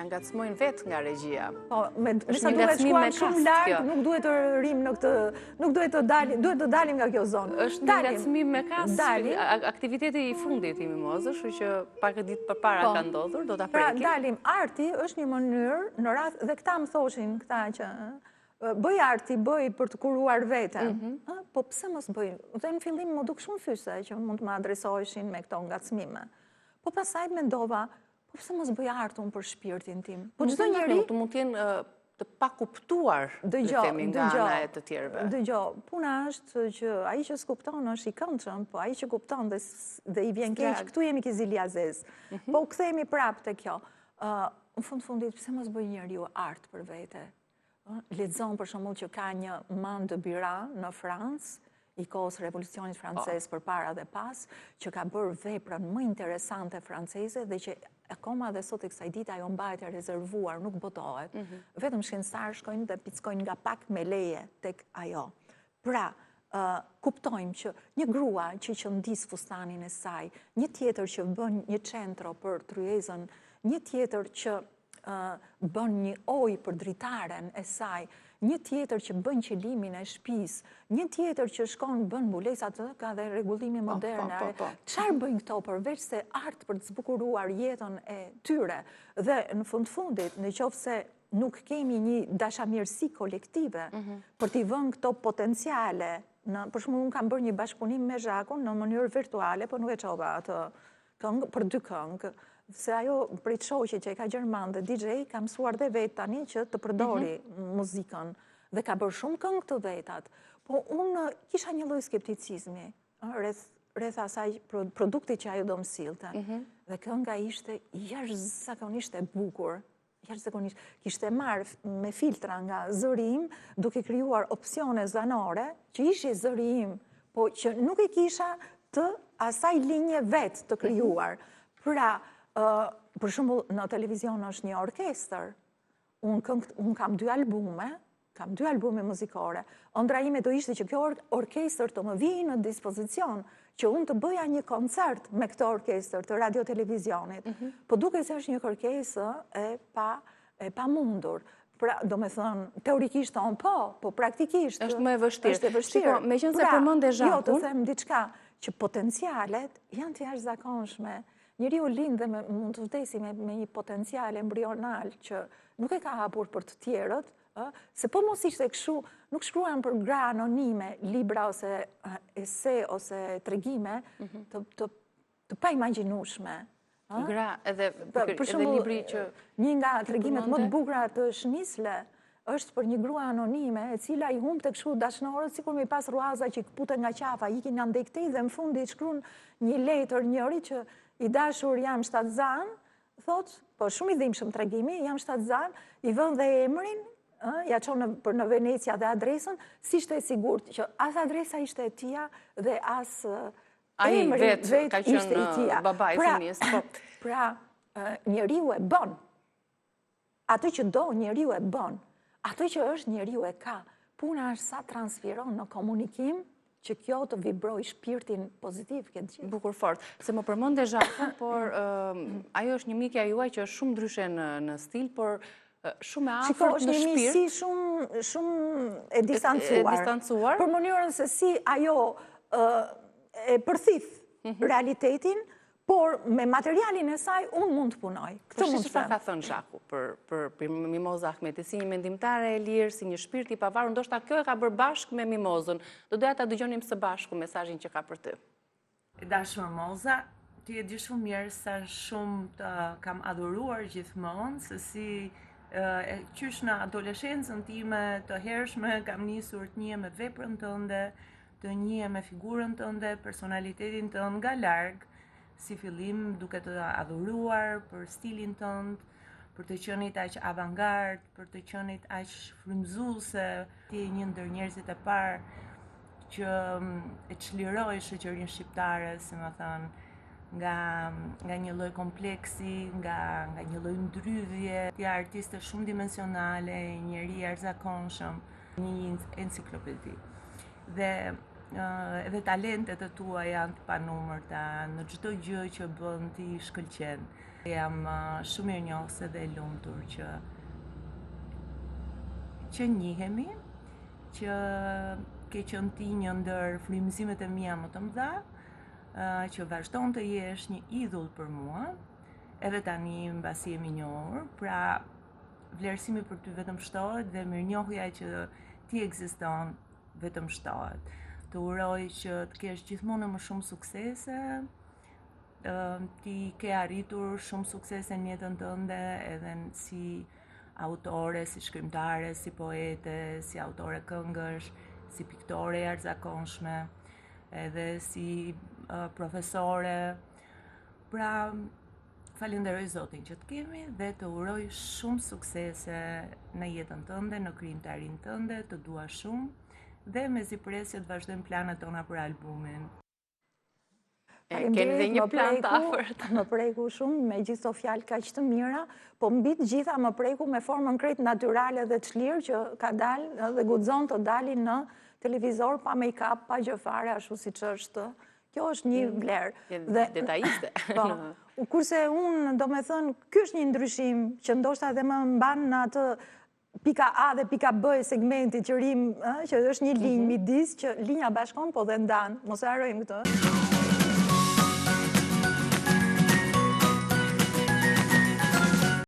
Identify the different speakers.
Speaker 1: na ngacmojnë vetë nga regjia.
Speaker 2: Po, me sa duhet shkuam shumë larg, nuk duhet të rrim në këtë, nuk duhet të dalim, duhet të dalim nga kjo zonë.
Speaker 1: Është një ngacmim me kas, aktiviteti i fundit i Mimozës, kështu që pak ditë përpara ka ndodhur, do ta prekim.
Speaker 2: Pra dalim, arti është një mënyrë në radhë dhe këta më thoshin këta që bëj arti, bëj për të kuruar veten. Po pse mos bëj? Dhe në fillim më duk shumë fyse që mund të më adresoheshin me këto ngacmime. Po pastaj mendova, po pse mos bëj artun për shpirtin tim? Po çdo njeri
Speaker 1: mund të jenë të pakuptuar, le të themi, nga ana e të tjerëve.
Speaker 2: Dëgjoj, puna është që ai që s'kupton është i këndshëm, po ai që kupton dhe i vjen keq, këtu jemi Kiziliazez. Po u kthehemi prapë te kjo. Në fundit, pse mos bëj njeriu art për vete? Lexon për shembull që ka një Man de Burin në Francë, i kohës revolucionit francez përpara dhe pas, që ka bërë veprën më interesante franceze dhe që akoma dhe sot e kësaj dite ajo mbahet e rezervuar, nuk botohet. Vetëm shkencëtarë shkojnë dhe pickojnë nga pak me leje tek ajo. Pra, kuptojmë që një grua që qëndis fustanin e saj, një tjetër që bën një centro për tryezën, një tjetër që bën një oj për dritaren e saj, një tjetër që bën qëllimin e shtëpisë, një tjetër që shkon bën mbulesat, ka dhe rregullime moderne. Çfarë bëjnë këto përveç se art për të zbukuruar jetën e tyre? Dhe në fundit, nëse nuk kemi një dashamirësi kolektive për t'i vënë këto potenciale, për shembull unë kam bërë një bashkëpunim me Zhakun në mënyrë virtuale, po nuk e çova atë këngë për 2 këngë. Se ajo prit shoqit që e ka Gjerman dhe DJ, ka mësuar dhe vetë tani që të përdori muzikën dhe ka bërë shumë këngë të vetat. Po unë kisha një lloj skepticizmi rreth asaj produktit që ajo do më sillte. Dhe kënga ishte jashtëzakonisht e bukur. Kishte marrë me filtra nga zëri im, duke krijuar opsione zanore, që ishe zëri im, po që nuk e kisha të asaj linje vetë të krijuar. Pra, për shembull, në televizion është një orkestër. Unë kam 2 albume muzikore. Ëndra ime do ishte që kjo orkestër të më vijë në dispozicion, që unë të bëja një koncert me këtë orkestër të radio-televizionit. Po duke se është një kërkesë e pamundur. Pra, do me thënë, teorikisht tonë po praktikisht
Speaker 1: është më e vështirë.
Speaker 2: Shiko,
Speaker 1: meqense përmend Zhakun,
Speaker 2: jo të them diçka, që potencialet janë të jashtëzakonshme. Njeriu lind dhe mund të vdesi me një potencial embrional që nuk e ka hapur për të tjerët, se po mos ishte kështu, nuk shkruan për gra anonime, libra ose ese ose tregime të paimagjinueshme.
Speaker 1: Gra edhe libri që
Speaker 2: një nga tregimet më të bukura të Shnisle është për një grua anonime e cila i humbte kështu dashnorët, sikur me pas ruaza që i kputen nga qafa, ikin nga ndekti dhe në fund i shkruan një letër njëri që i dashur jam shtatzan, thot, po shumë i dhimbshëm tregimi, jam shtatzan, i vën dhe emrin, ja çon për në Venecia dhe adresën, si ishte e sigurt që as adresa ishte e tia dhe as emri vetë ishte i tia.
Speaker 1: Baba i fëmijës.
Speaker 2: Pra, njeriu e bën. Atë që do, njeriu e bën. Atë që është, njeriu e ka. Puna është sa transferon në komunikim, që kjo të vibroj shpirtin pozitiv këtë gjithë.
Speaker 1: Bukur fort. Se më përmend Zhakun, por ajo është një mikja juaj që është shumë ndryshe në stil, por shumë e afërt në shpirt.
Speaker 2: Është një misi shumë e distancuar. Për mënyrën se si ajo e përthith realitetin, por me materialin e saj unë mund të punoj.
Speaker 1: Këtë mund të ka thënë Zhaku për Mimozë Ahmeti, si një mendimtare e lirë, si një shpirt i pavarur, ndoshta kjo e ka bërë bashkë me Mimozën. Do doja ta dëgjonim së bashku mesazhin që ka për ty.
Speaker 3: Dashur Moza, ti e di shumë mirë sa shumë të kam adhuruar gjithmonë, se si qysh në adoleshencën time të hershme kam nisur të njihem me veprën tënde, të njihem me figurën tënde, personalitetin tënd nga larg. Si fillim duke të adhuruar për stilin tënd, për të qenit aq avantgard, për të qenit aq frymëzuese. Ti je një ndër njerëzit e parë që e çliroi shoqërinë shqiptare, si më thënë, nga një lloj kompleksi, nga një lloj ndrydhje. Ti je artiste shumë dimensionale, njeri i jashtëzakonshëm, një enciklopedi. Dhe edhe talentet e tua janë të panumërta në çdo gjë që bën ti shkëlqen. Jam shumë mirënjohëse dhe e lumtur që njihemi, që ke qenë ti një ndër frymëzimet e mia më të mëdha, që vazhdon të jesh një idhull për mua, edhe tani mbasi jemi njohur, pra vlerësimi për ty vetëm shtohet dhe mirënjohja që ti ekziston vetëm shtohet. Të uroj që të kesh gjithmonë më shumë suksese, ti ke arritur shumë suksese në jetën tënde edhe si autore, si shkrimtare, si poete, si autore këngësh, si piktore e arzakonshme, edhe si profesore. Pra, falenderoj Zotin që të kemi dhe të uroj shumë suksese në jetën tënde, në krijimtarinë tënde, të dua shumë dhe me zipresje të vazhdojmë planet tona për albumin.
Speaker 1: Keni dhe një plan të afërt.
Speaker 2: Më preku shumë me gjithë të fjalë kaq të mira, po mbi të gjitha më preku me formën krejt natyrale dhe çlirë që ka dalë dhe guxon të dalin në televizor pa make-up, pa gjë fare, ashtu siç është. Kjo është një vlerë.
Speaker 1: Detajiste.
Speaker 2: Kurse unë, do me thënë, ky është një ndryshim që ndoshta edhe më mban në atë pika A dhe pika B e segmentit që rim, që është një linjë midis që linja bashkon po dhe ndan. Mos e harrojmë këtë.